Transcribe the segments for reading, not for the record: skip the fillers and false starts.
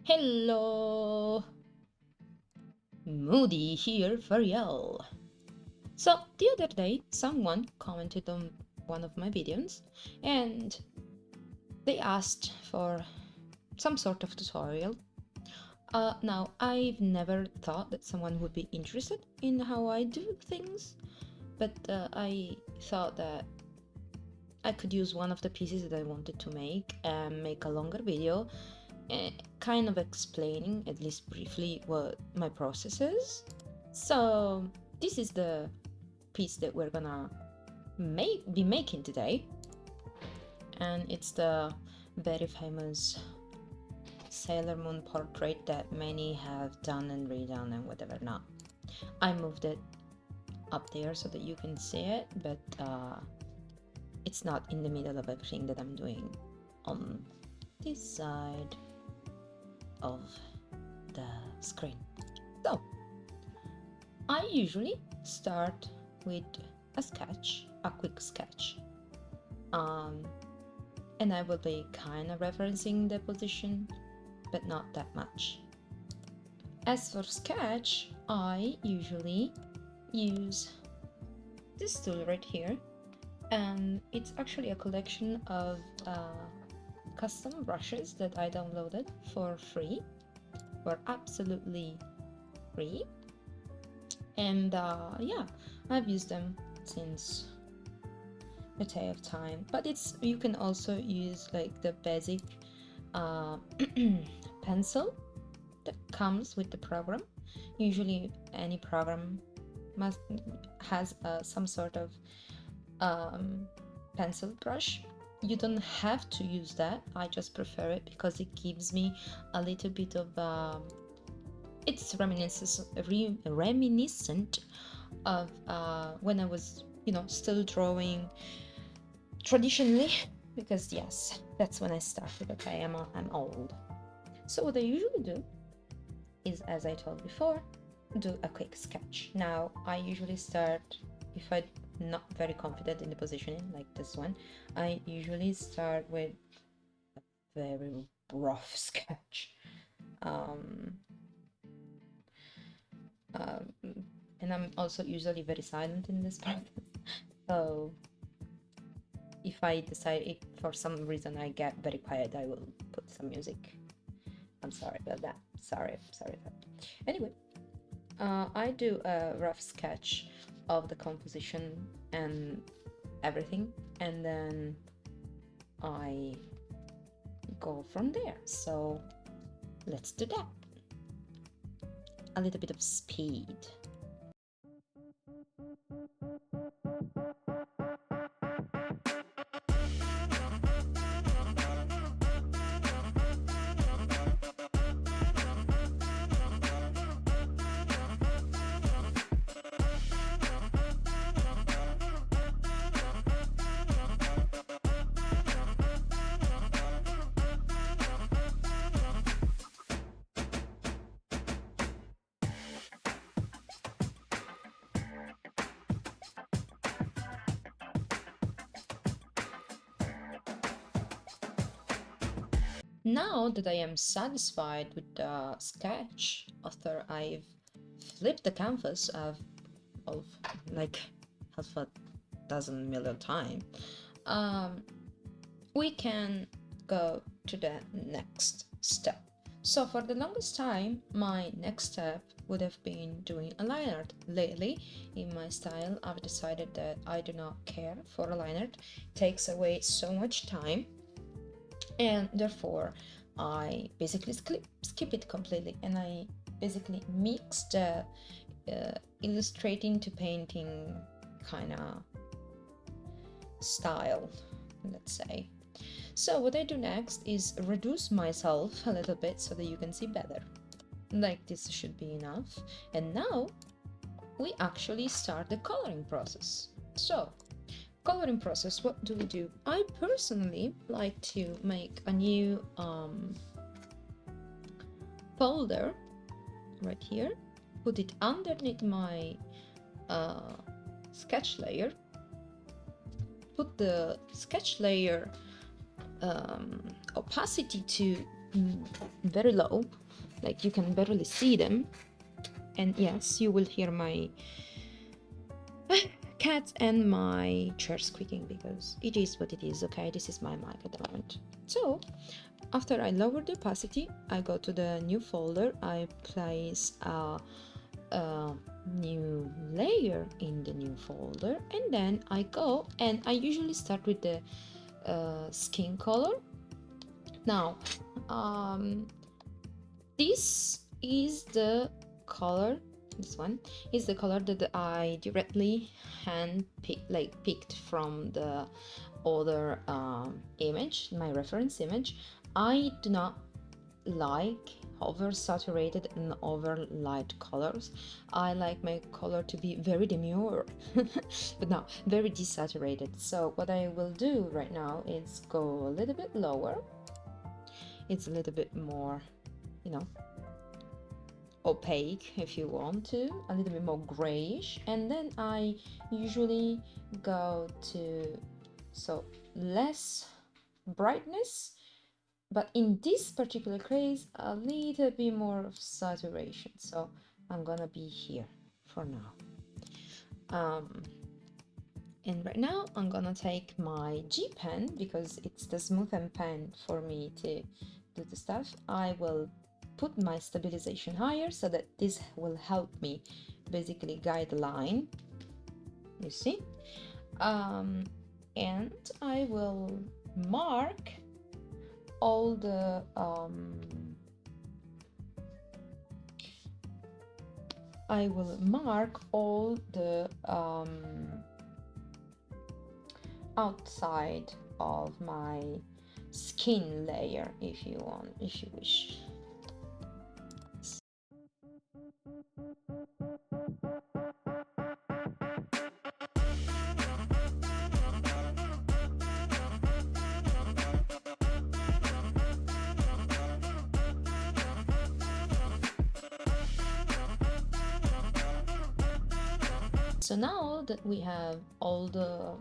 Hello! Moody here for y'all. So, the other day, someone commented on one of my videos and they asked for some sort of tutorial. Now, I've never thought that someone would be interested in how I do things, but I thought that I could use one of the pieces that I wanted to make and make a longer video kind of explaining, at least briefly, what my process is. So this is the piece that we're gonna be making today, and it's the very famous Sailor Moon portrait that many have done and redone and whatever not. I moved it up there so that you can see it, but it's not in the middle of everything that I'm doing on this side of the screen. So I usually start with a sketch, a quick sketch, and I will be kind of referencing the position, but not that much. As for sketch, I usually use this tool right here, and it's actually a collection of custom brushes that I downloaded for free, for absolutely free. And yeah, I've used them since a day of time. But you can also use like the basic pencil that comes with the program. Usually any program has some sort of pencil brush. You don't have to use that. I just prefer it because it gives me a little bit of it's reminiscent of when I was, still drawing traditionally, because yes, that's when I started. Okay, I'm old. So what I usually do is, as I told before, do a quick sketch. Now I usually start, if I'm not very confident in the positioning like this one, I usually start with a very rough sketch. And I'm also usually very silent in this process. So if I decide, if for some reason I get very quiet, I will put some music. I'm sorry about that. Sorry. Anyway, I do a rough sketch of the composition and everything, and then I go from there. So let's do that. A little bit of speed. Now that I am satisfied with the sketch, after I've flipped the canvas of like half a dozen million times, we can go to the next step. So for the longest time, my next step would have been doing a line art. Lately, in my style, I've decided that I do not care for a line art. It takes away so much time, and therefore I basically skip it completely, and I basically mix the illustrating to painting kind of style, let's say. So what I do next is reduce myself a little bit so that you can see better. Like this should be enough. And now we actually start the coloring process. So coloring process, what do we do? I personally like to make a new folder right here, put it underneath my sketch layer, put the sketch layer opacity to very low, like you can barely see them. And yes, you will hear my cats and my chair squeaking because it is what it is. Okay, this is my mic at the moment. So after I lower the opacity, I go to the new folder, I place a new layer in the new folder, and then I go and I usually start with the skin color. Now this is the color, this one is the color that I directly picked from the other image, my reference image. I do not like over saturated and over light colors. I like my color to be very demure but no, very desaturated. So what I will do right now is go a little bit lower. It's a little bit more, you know, opaque if you want to, a little bit more grayish, and then I usually go to less brightness, but in this particular case a little bit more of saturation. So I'm gonna be here for now. And right now I'm gonna take my G pen because it's the smoothen pen for me to do the stuff. I will put my stabilization higher so that this will help me basically guide the line, you see. And I will mark all the outside of my skin layer if you wish. So now that we have all the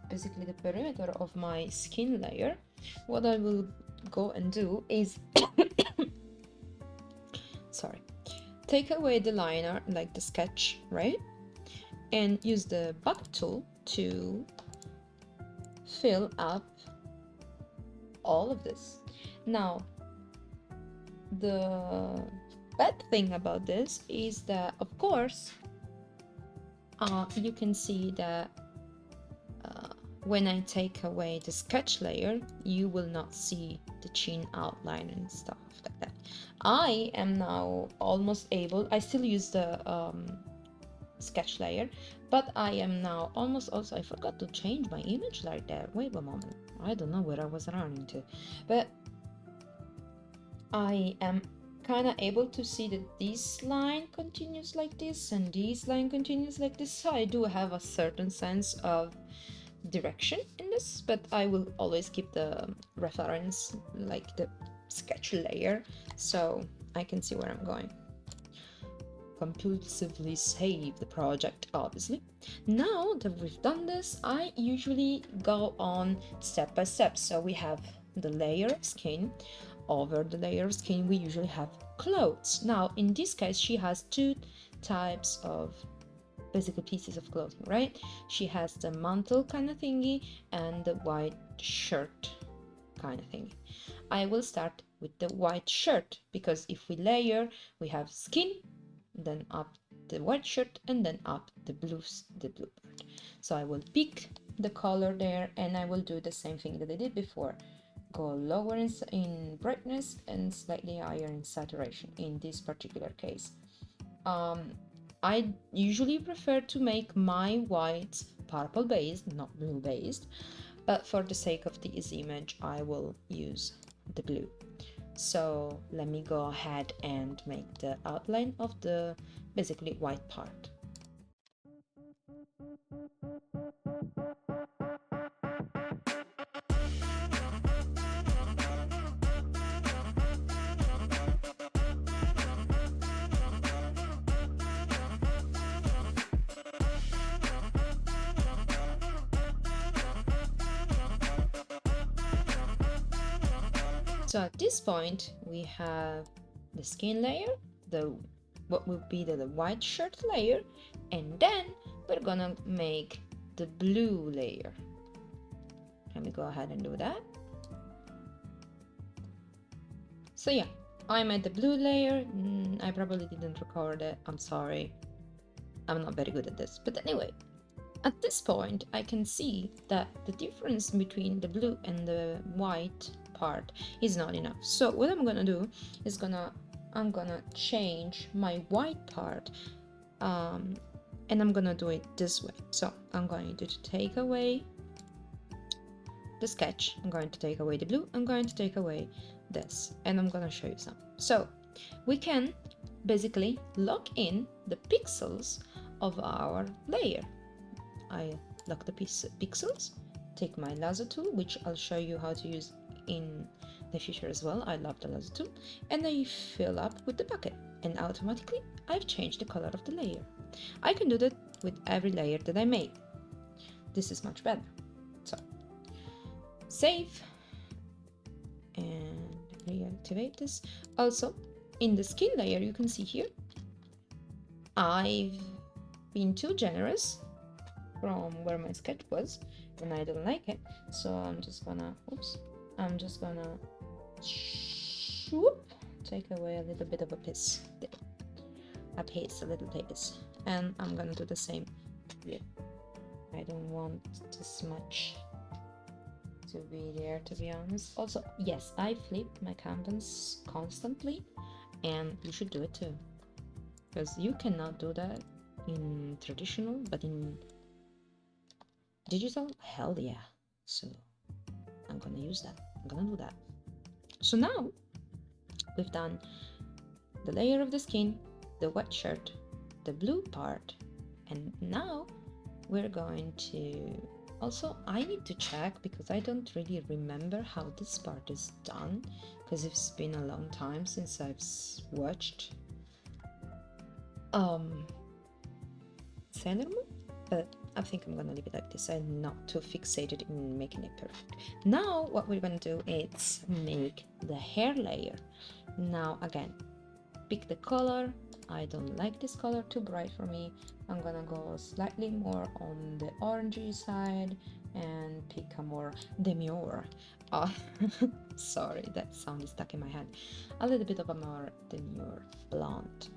basically the perimeter of my skin layer, what I will go and do is sorry, take away the liner, like the sketch, right, and use the bucket tool to fill up all of this. Now the bad thing about this is that, of course, you can see that when I take away the sketch layer, you will not see the chin outline and stuff like that. I am now almost able, I still use the sketch layer, but I am now almost, also I forgot to change my image like that. Wait a moment, I don't know where I was running to, but I am kind of able to see that this line continues like this and this line continues like this. So I do have a certain sense of direction in this, but I will always keep the reference, like the sketch layer, so I can see where I'm going. Compulsively save the project, obviously. Now that we've done this, I usually go on step by step. So we have the layer of skin. Over the layer of skin we usually have clothes. Now in this case she has two types of basically pieces of clothing, right? She has the mantle kind of thingy and the white shirt kind of thing. I will start with the white shirt because if we layer, we have skin, then up the white shirt, and then up the blue part. So I will pick the color there, and I will do the same thing that I did before. Go lower in brightness and slightly higher in saturation in this particular case. I usually prefer to make my whites purple based, not blue based, but for the sake of this image I will use the blue. So let me go ahead and make the outline of the basically white part. So at this point we have the skin layer, what will be the white shirt layer, and then we're gonna make the blue layer. Let me go ahead and do that. So yeah, I made the blue layer. I probably didn't record it, I'm sorry, I'm not very good at this, but anyway, at this point I can see that the difference between the blue and the white part is not enough. So what I'm gonna do is I'm gonna change my white part, and I'm gonna do it this way. So I'm going to take away the sketch, I'm going to take away the blue, I'm going to take away this, and I'm gonna show you some. So we can basically lock in the pixels of our layer. I lock the pixels, take my lasso tool, which I'll show you how to use in the future as well. I love the lasso tool, and I fill up with the bucket, and automatically I've changed the color of the layer. I can do that with every layer that I make. This is much better. So save and reactivate this. Also in the skin layer, you can see here I've been too generous from where my sketch was and I don't like it, so I'm just gonna swoop, take away a little bit of a piece there, a little piece, and I'm gonna do the same here. I don't want this much to be there, to be honest. Also, yes, I flip my canvas constantly, and you should do it too, because you cannot do that in traditional, but in digital, hell yeah. So I'm gonna use that, I'm gonna do that. So now we've done the layer of the skin, the white shirt, the blue part, and now we're going to also, I need to check because I don't really remember how this part is done, because it's been a long time since I've watched Sailor Moon, but I think I'm gonna leave it like this. I'm not too fixated in making it perfect. Now what we're gonna do is make the hair layer. Now again, pick the color. I don't like this color, too bright for me. I'm gonna go slightly more on the orangey side and pick a more demure. Sorry, that sound is stuck in my head. A little bit of a more demure blonde.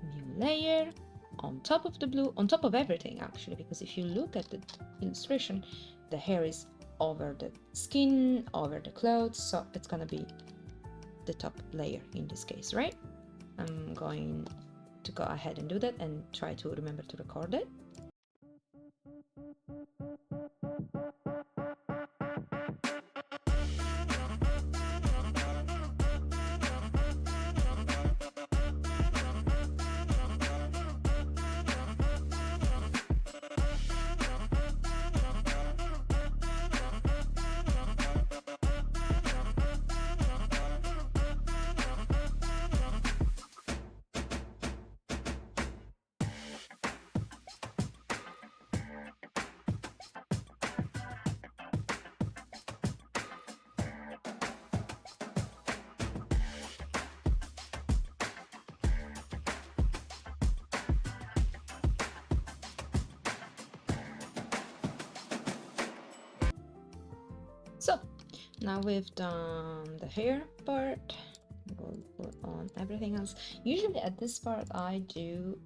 New layer on top of the blue, on top of everything actually, because if you look at the illustration, the hair is over the skin, over the clothes, so it's gonna be the top layer in this case, right? I'm going to go ahead and do that and try to remember to record it. So now we've done the hair part, we'll put on everything else. Usually at this part I do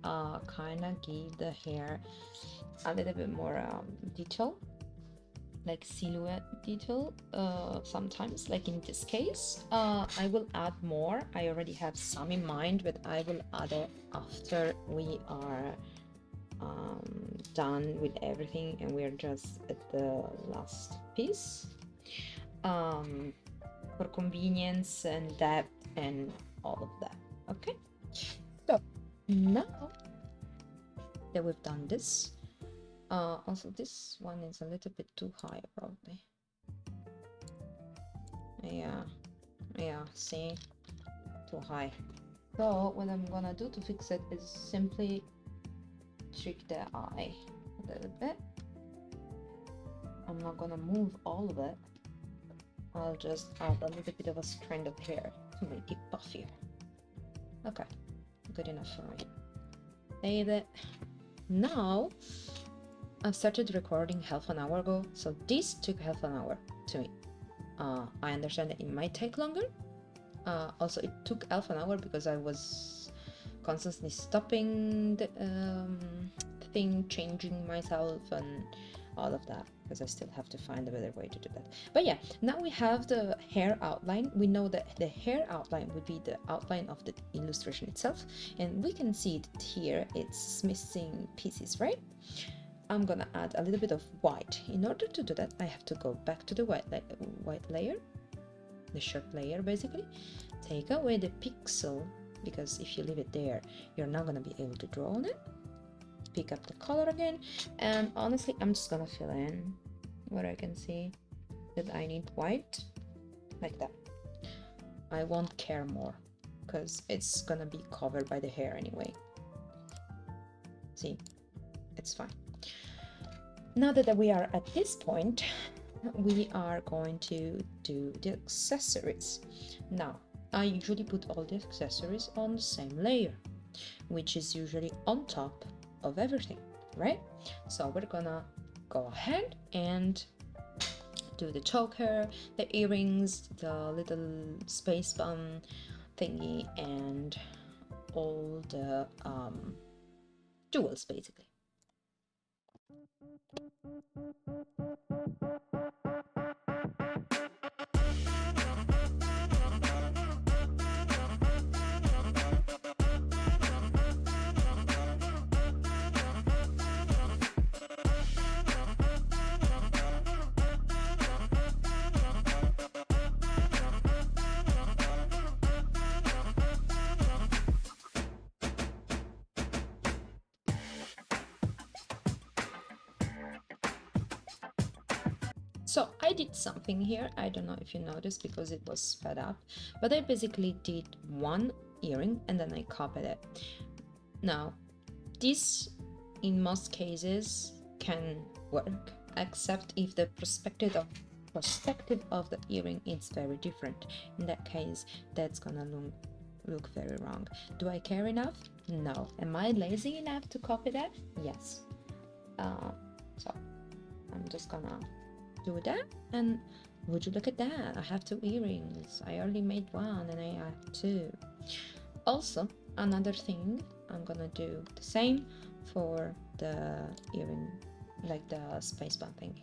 kind of give the hair a little bit more detail, like silhouette detail. Sometimes, like in this case, I will add more. I already have some in mind, but I will add it after we are done with everything and we're just at the last piece. For convenience and depth and all of that. Okay, so now that we've done this, also this one is a little bit too high probably. Yeah, see, too high. So what I'm gonna do to fix it is simply trick the eye a little bit. I'm not gonna move all of it, I'll just add a little bit of a strand of hair to make it puffier. Okay, good enough for me. Save it. Now, I've started recording half an hour ago, so this took half an hour to me. I understand that it might take longer. Also, it took half an hour because I was constantly stopping the thing, changing myself and all of that, because I still have to find a better way to do that. But yeah, now we have the hair outline. We know that the hair outline would be the outline of the illustration itself, and we can see it here, it's missing pieces, right? I'm gonna add a little bit of white. In order to do that, I have to go back to the white layer, the shape layer basically, take away the pixel, because if you leave it there, you're not gonna be able to draw on it. Pick up the color again, and honestly, I'm just gonna fill in where I can see that I need white, like that. I won't care more, because it's gonna be covered by the hair anyway. See, it's fine. Now that we are at this point, we are going to do the accessories. Now, I usually put all the accessories on the same layer, which is usually on top of everything, right? So we're gonna go ahead and do the choker, the earrings, the little space bun thingy, and all the jewels basically. So I did something here, I don't know if you noticed because it was sped up, but I basically did one earring and then I copied it. Now, this in most cases can work, except if the perspective of the earring is very different. In that case, that's gonna look very wrong. Do I care enough? No. Am I lazy enough to copy that? Yes. So I'm just gonna do that, and would you look at that, I have 2 earrings. I already made one and I have 2. Also, another thing, I'm gonna do the same for the earring, like the space bun thing.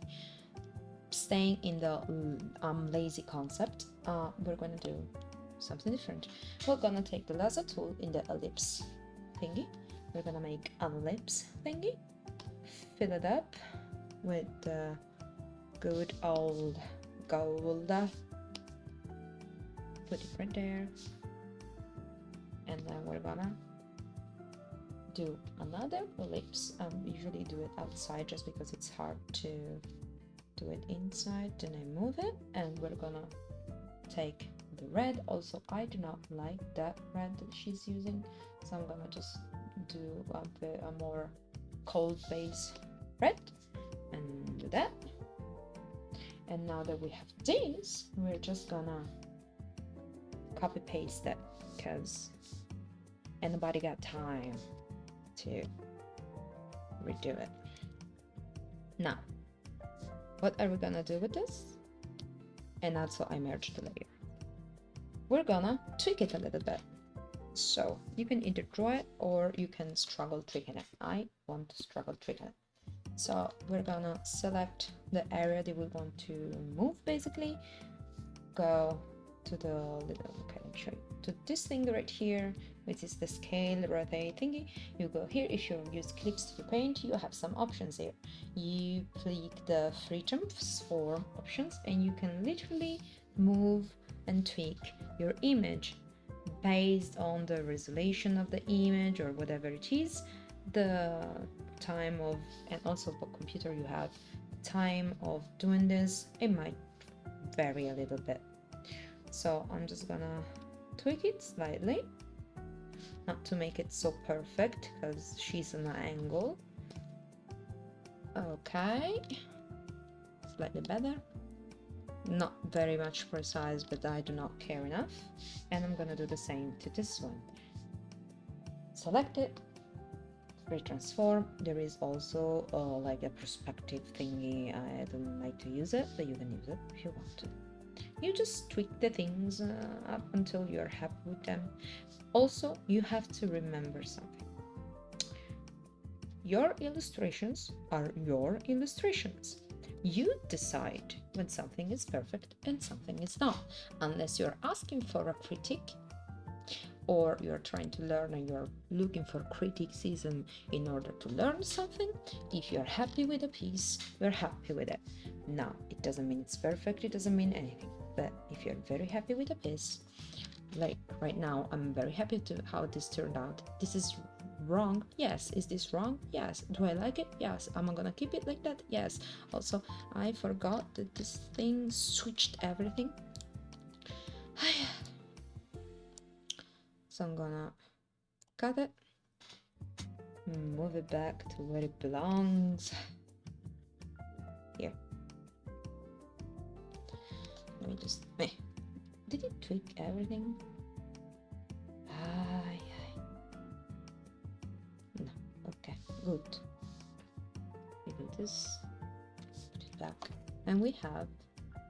Staying in the lazy concept, we're gonna do something different. We're gonna take the lasso tool in the ellipse thingy. We're gonna make an ellipse thingy, fill it up with the good old gold, put it right there, and then we're gonna do another ellipse. Usually do it outside just because it's hard to do it inside. Then I move it, and we're gonna take the red. Also, I do not like that red that she's using, so I'm gonna just do a more cold base red and do that. And now that we have this, we're just gonna copy paste that, because anybody got time to redo it. Now, what are we gonna do with this? And also I merged the layer. We're gonna tweak it a little bit. So you can either draw it or you can struggle tweaking it. I want to struggle tweaking it. So we're gonna select the area that we want to move basically. Go to the little, okay, let me show you, to this thing right here, which is the scale rotate thingy. You go here. If you use ClipStudio Paint, you have some options here. You click the free transform options and you can literally move and tweak your image based on the resolution of the image or whatever it is, the time of, and also what computer you have, time of doing this. It might vary a little bit, so I'm just gonna tweak it slightly, not to make it so perfect because she's on an angle. Okay, slightly better. not very much precise, but I do not care enough. And I'm gonna do the same to this one. Select it, retransform. There is also like a perspective thingy. I don't like to use it, but you can use it if you want to. You just tweak the things up until you're happy with them. Also, you have to remember something. Your illustrations are your illustrations. You decide when something is perfect and something is not, unless you're asking for a critique or you're trying to learn and you're looking for criticism in order to learn something. If you're happy with a piece, you're happy with it. Now, it doesn't mean it's perfect, it doesn't mean anything, but if you're very happy with a piece, like right now, I'm very happy to how this turned out. This is wrong, yes. Is this wrong? Yes. Do I like it? Yes. Am I gonna keep it like that? Yes. Also, I forgot that this thing switched everything. So I'm gonna cut it, move it back to where it belongs. Here. Let me just, did it tweak everything? No, okay, good. We do this, put it back, and we have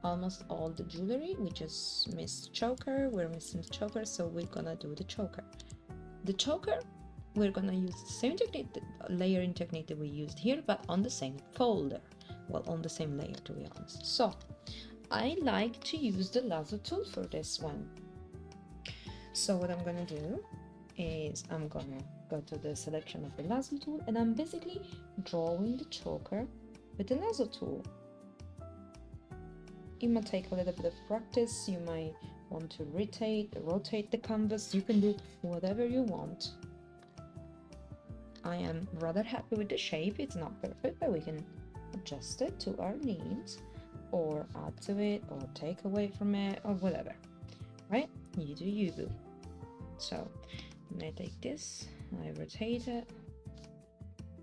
almost all the jewelry. We just missed choker. We're missing the choker, so we're gonna do the choker. The choker, we're gonna use the same technique, layering technique that we used here, but on the same folder. Well, on the same layer, to be honest. So I like to use the lasso tool for this one. So what I'm gonna do is I'm gonna go to the selection of the lasso tool, and I'm basically drawing the choker with the lasso tool. It might take a little bit of practice. You might want to rotate the canvas. You can do whatever you want. I am rather happy with the shape. It's not perfect, but we can adjust it to our needs, or add to it, or take away from it, or whatever, right? You do you. So I'm gonna take this, I rotate it.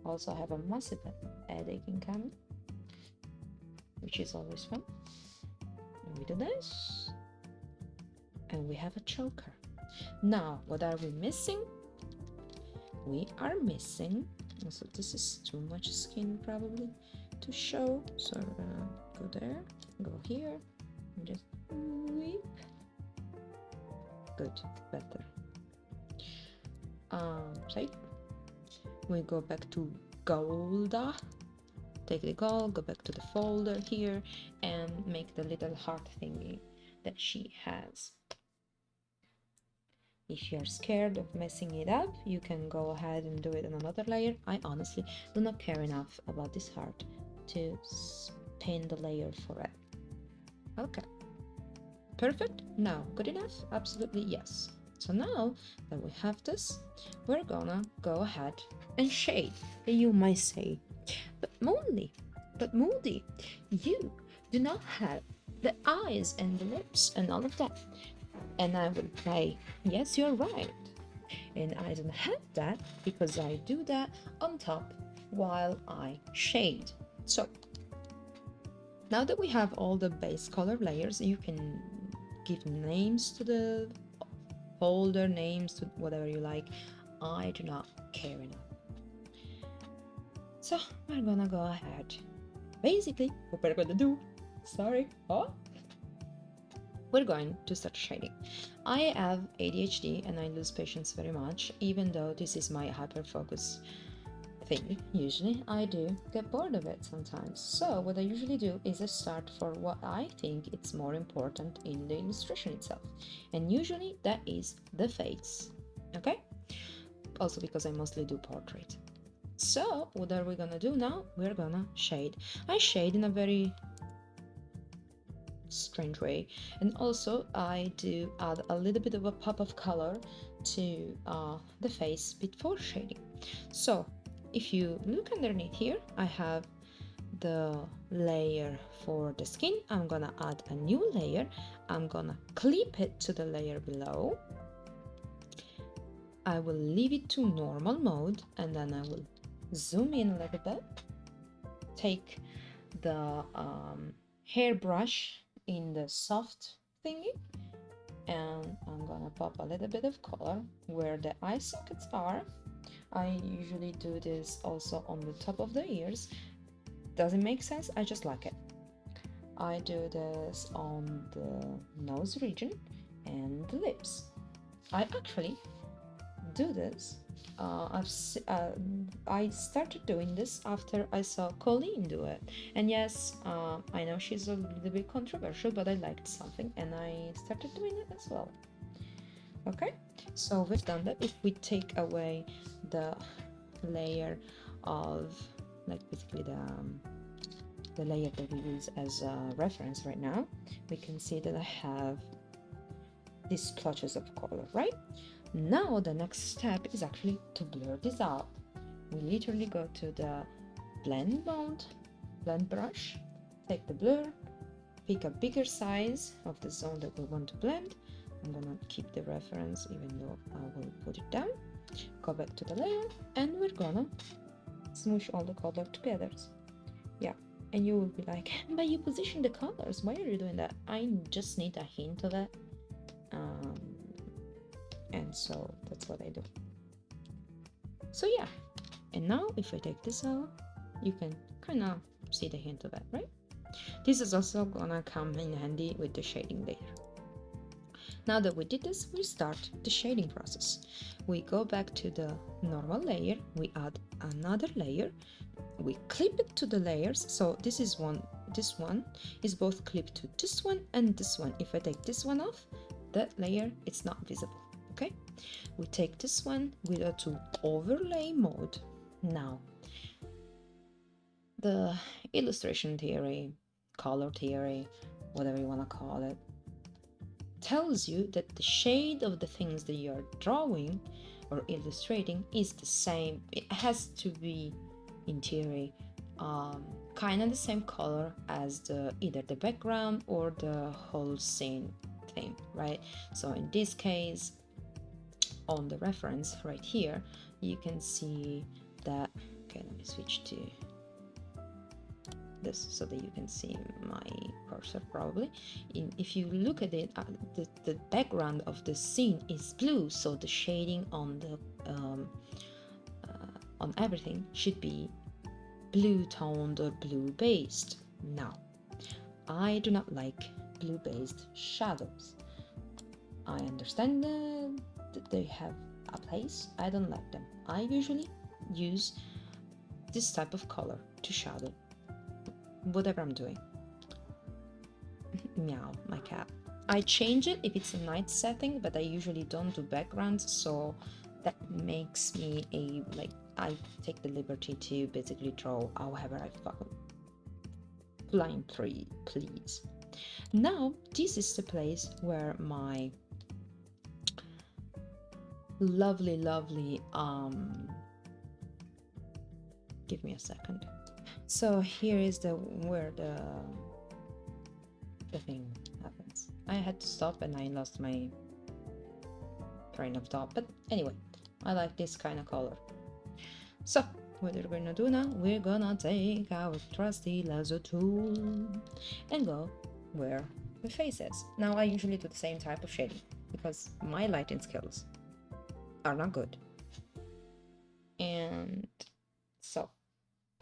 Also, I have a massive headache in camera, which is always fun. And we do this, and we have a choker. Now, what are we missing? We are missing, so this is too much skin probably to show, so we're gonna go there, go here, and just sweep. Good, better. Right, we go back to Golda, take the gold, go back to the folder here, and make the little heart thingy that she has. If you're scared of messing it up, you can go ahead and do it on another layer. I honestly do not care enough about this heart to paint the layer for it. Okay, perfect. Now, good enough? Absolutely yes. So now that we have this, we're gonna go ahead and shade. You might say, but Moody, you do not have the eyes and the lips and all of that. And I will say, yes, you're right. And I don't have that because I do that on top while I shade. So now that we have all the base color layers, you can give names to the folder, names to whatever you like. I do not care enough. So we're gonna go ahead. Basically, what we're gonna do, we're going to start shading. I have ADHD and I lose patience very much, even though this is my hyper-focus thing. Usually I do get bored of it sometimes. So what I usually do is I start for what I think it's more important in the illustration itself. And usually that is the face, okay? Also because I mostly do portrait. So what are we gonna do now? We're gonna shade. I shade in a very strange way, and also I do add a little bit of a pop of color to the face before shading. So if you look underneath here, I have the layer for the skin. I'm gonna add a new layer. I'm gonna clip it to the layer below. I will leave it to normal mode, and then I will zoom in a little bit, take the hairbrush in the soft thingy, and I'm gonna pop a little bit of color where the eye sockets are. I usually do this also on the top of the ears. Doesn't make sense, I just like it. I do this on the nose region and the lips. I actually do this. I started doing this after I saw Colleen do it, and yes, I know she's a little bit controversial, but I liked something and I started doing it as well. Okay, so we've done that. If we take away the layer of, like, basically the layer that we use as a reference right now, we can see that I have these splotches of color, right? Now the next step is actually to blur this out. We literally go to the blend brush, take the blur, pick a bigger size of the zone that we want to blend. I'm gonna keep the reference even though I will put it down. Go back to the layer and we're gonna smoosh all the color together. Yeah, and you will be like, but you position the colors, why are you doing that? I just need a hint of it. And so that's what I do. So yeah, and now if I take this out, you can kind of see the hint of it, right? This is also gonna come in handy with the shading layer. Now that we did this, we start the shading process. We go back to the normal layer, we add another layer, we clip it to the layers. So this one is both clipped to this one and this one. If I take this one off, that layer, it's not visible. Okay, we take this one, we go to overlay mode. Now, the illustration theory, color theory, whatever you want to call it, tells you that the shade of the things that you're drawing or illustrating is the same. It has to be, in theory, kind of the same color as either the background or the whole scene thing, right? So in this case, on the reference right here, you can see that, okay, let me switch to this so that you can see my cursor probably. If you look at it, the background of the scene is blue, so the shading on the on everything should be blue toned or blue based. Now, I do not like blue based shadows. I understand that they have a place. I don't like them. I usually use this type of color to shadow whatever I'm doing. Meow, my cat. I change it if it's a night setting, but I usually don't do backgrounds, so that makes me I take the liberty to basically draw however I fucking blind please. Now this is the place where my lovely give me a second. So here is where the thing happens. I had to stop and I lost my train of thought, but anyway, I like this kind of color. So what we're gonna do now, we're gonna take our trusty lasso tool and go where the face is. Now I usually do the same type of shading because my lighting skills are not good, and so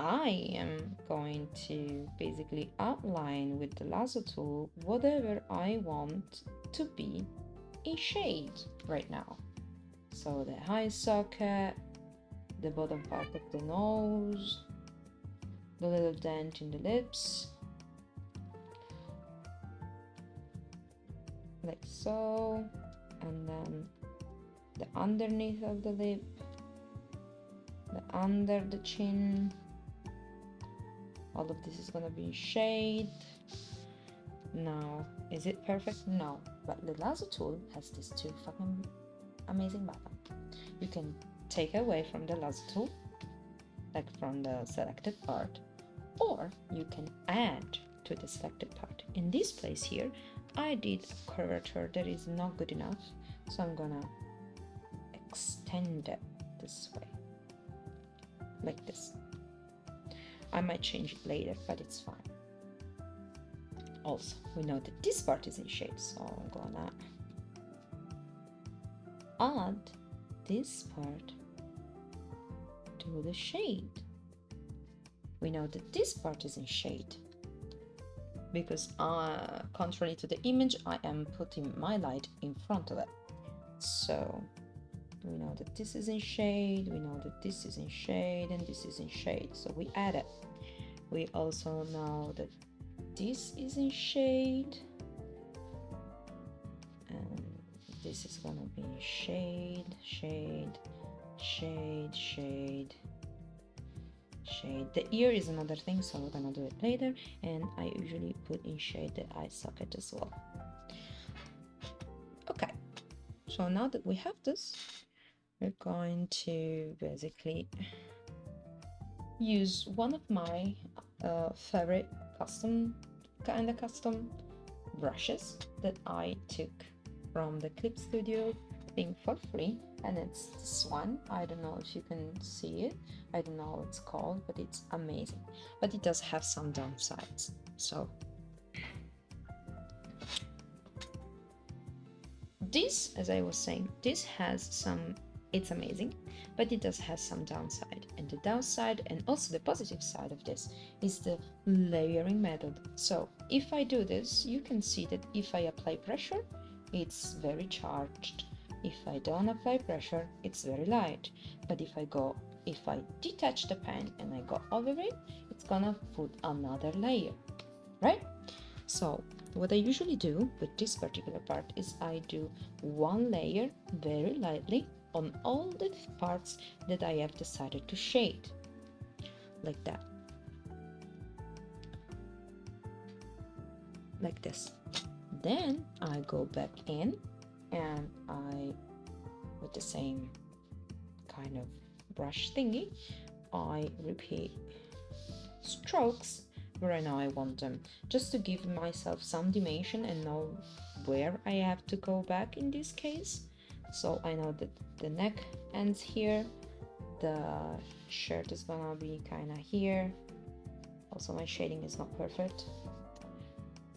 I am going to basically outline with the lasso tool whatever I want to be a shade right now. So the eye socket, the bottom part of the nose, the little dent in the lips, like so, and then the underneath of the lip, the under the chin. All of this is gonna be shade. Now, is it perfect? No, but the lasso tool has these two fucking amazing buttons. You can take away from the lasso tool, like from the selected part, or you can add to the selected part. In this place here, I did a curvature that is not good enough, so I'm gonna extend it this way, like this. I might change it later, but it's fine. Also, we know that this part is in shade, so I'm gonna add this part to the shade. We know that this part is in shade because contrary to the image, I am putting my light in front of it. So we know that this is in shade, we know that this is in shade, and this is in shade, so we add it. We also know that this is in shade, and this is gonna be in shade, shade, shade, shade, shade. The ear is another thing, so we're gonna do it later, and I usually put in shade the eye socket as well. Okay, so now that we have this, we're going to basically use one of my favorite custom brushes that I took from the ClipStudio thing for free, and it's this one. I don't know if you can see it, I don't know what it's called, but it's amazing, but it does have some downsides. So this, as I was saying, this has some, it's amazing, but it does have some downside, and the downside and also the positive side of this is the layering method. So if I do this, you can see that if I apply pressure, it's very charged. If I don't apply pressure, it's very light. But if I detach the pen and I go over it, it's gonna put another layer, right? So what I usually do with this particular part is I do one layer very lightly on all the parts that I have decided to shade, like that, like this. Then I go back in and I, with the same kind of brush thingy, I repeat strokes where I know I want them, just to give myself some dimension and know where I have to go back in this case. So I know that the neck ends here, the shirt is gonna be kind of here. Also my shading is not perfect,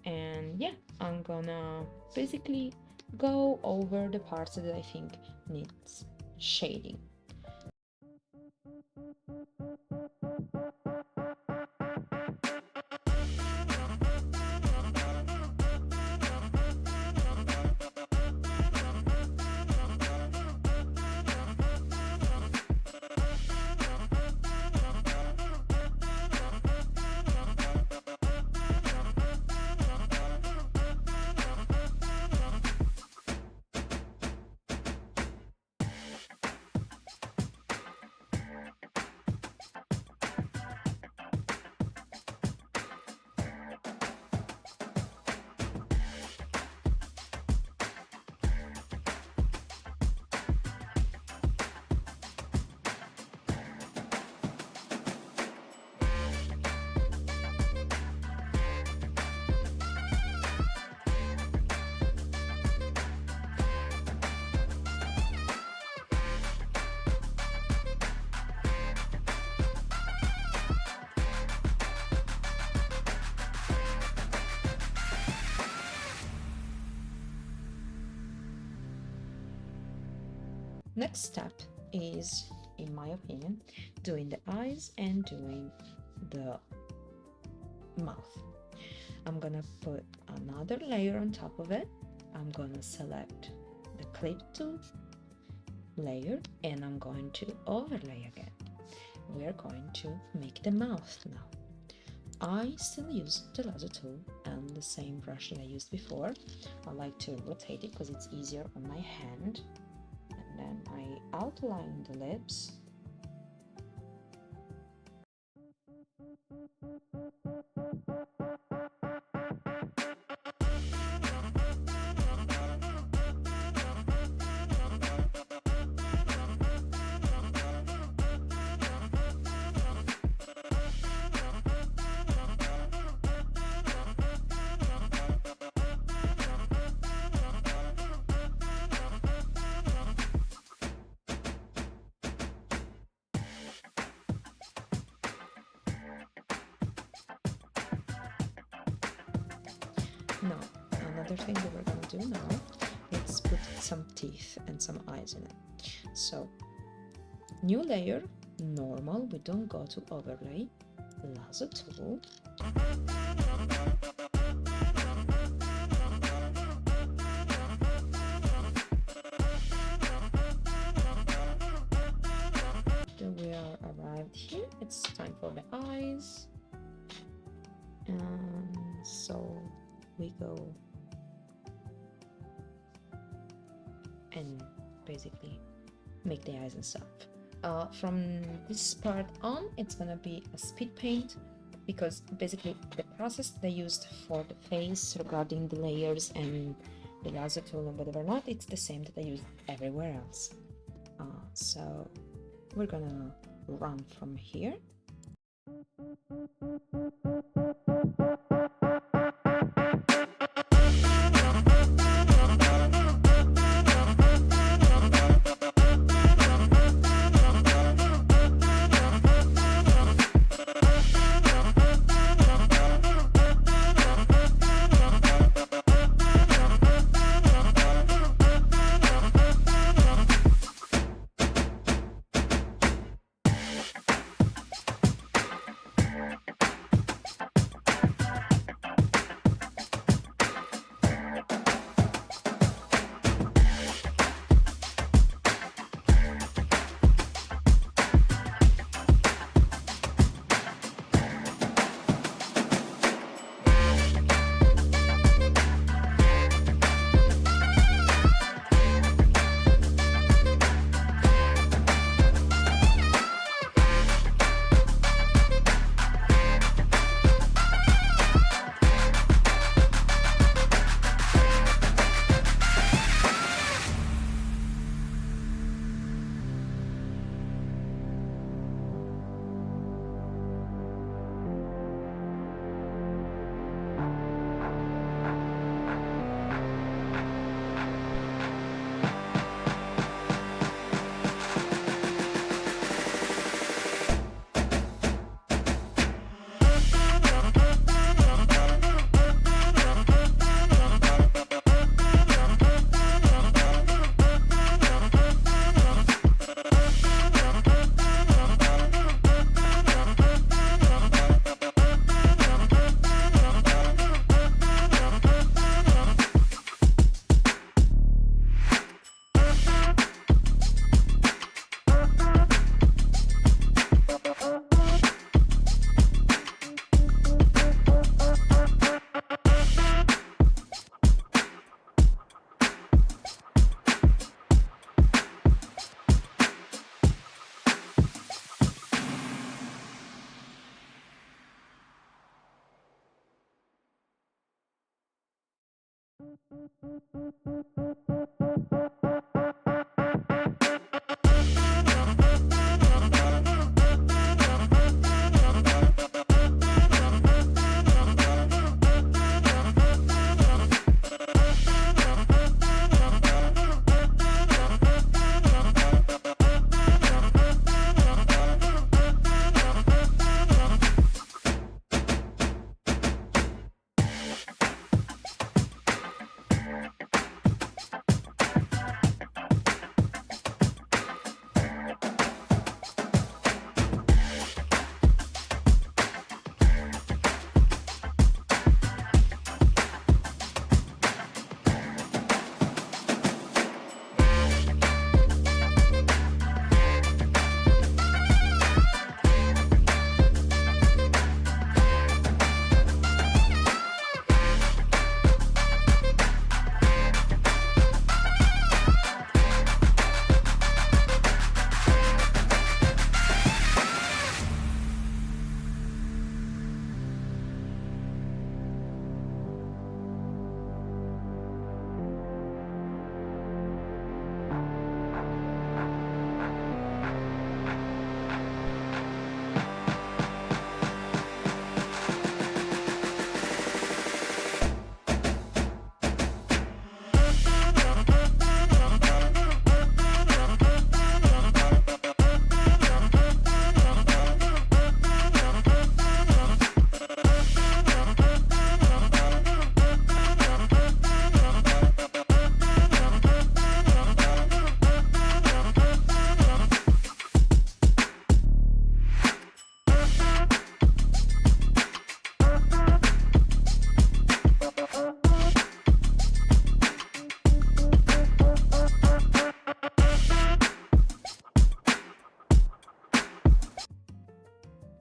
and yeah, I'm gonna basically go over the parts that I think needs shading. Next step is, in my opinion, doing the eyes and doing the mouth. I'm gonna put another layer on top of it. I'm gonna select the clip tool layer and I'm going to overlay again. We're going to make the mouth now. I still use the lasso tool and the same brush that I used before. I like to rotate it because it's easier on my hand. And then I outline the lips. Now, another thing that we're gonna do now is put some teeth and some eyes in it. So, new layer, normal, we don't go to overlay, lasso tool. Then we are arrived here, it's time for the eyes. And so we go and basically make the eyes and stuff. From this part on, it's gonna be a speed paint, because basically the process they used for the face regarding the layers and the lasso tool and whatever not, it's the same that I use everywhere else. So we're gonna run from here.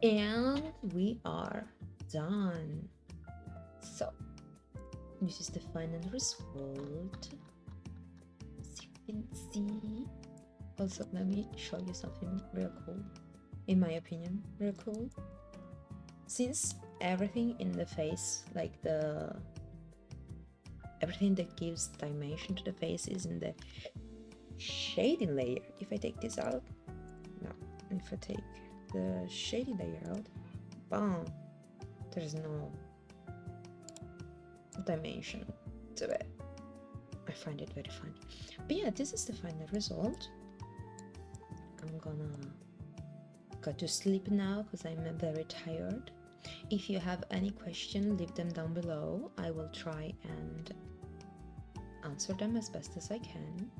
And we are done. So this is the final result. As you can see. Also, let me show you something real cool. In my opinion, real cool. Since everything in the face, like everything that gives dimension to the face is in the shading layer. If I take this out, no, if I take the shading layer out, boom, there's no dimension to it. I find it very funny. But yeah, this is the final result. I'm gonna go to sleep now because I'm very tired. If you have any question, leave them down below. I will try and answer them as best as I can.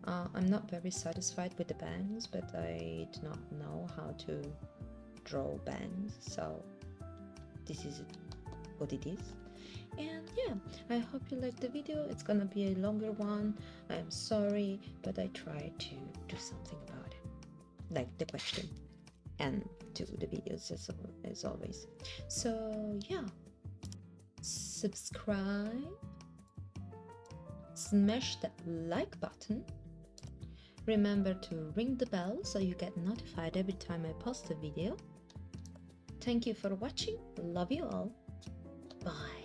I'm not very satisfied with the bangs, but I do not know how to draw bangs, so this is what it is. And yeah, I hope you liked the video. It's gonna be a longer one. I am sorry, but I try to do something about it, like the question, and do the videos as always. So yeah, subscribe, smash that like button, remember to ring the bell so you get notified every time I post a video. Thank you for watching. Love you all. Bye.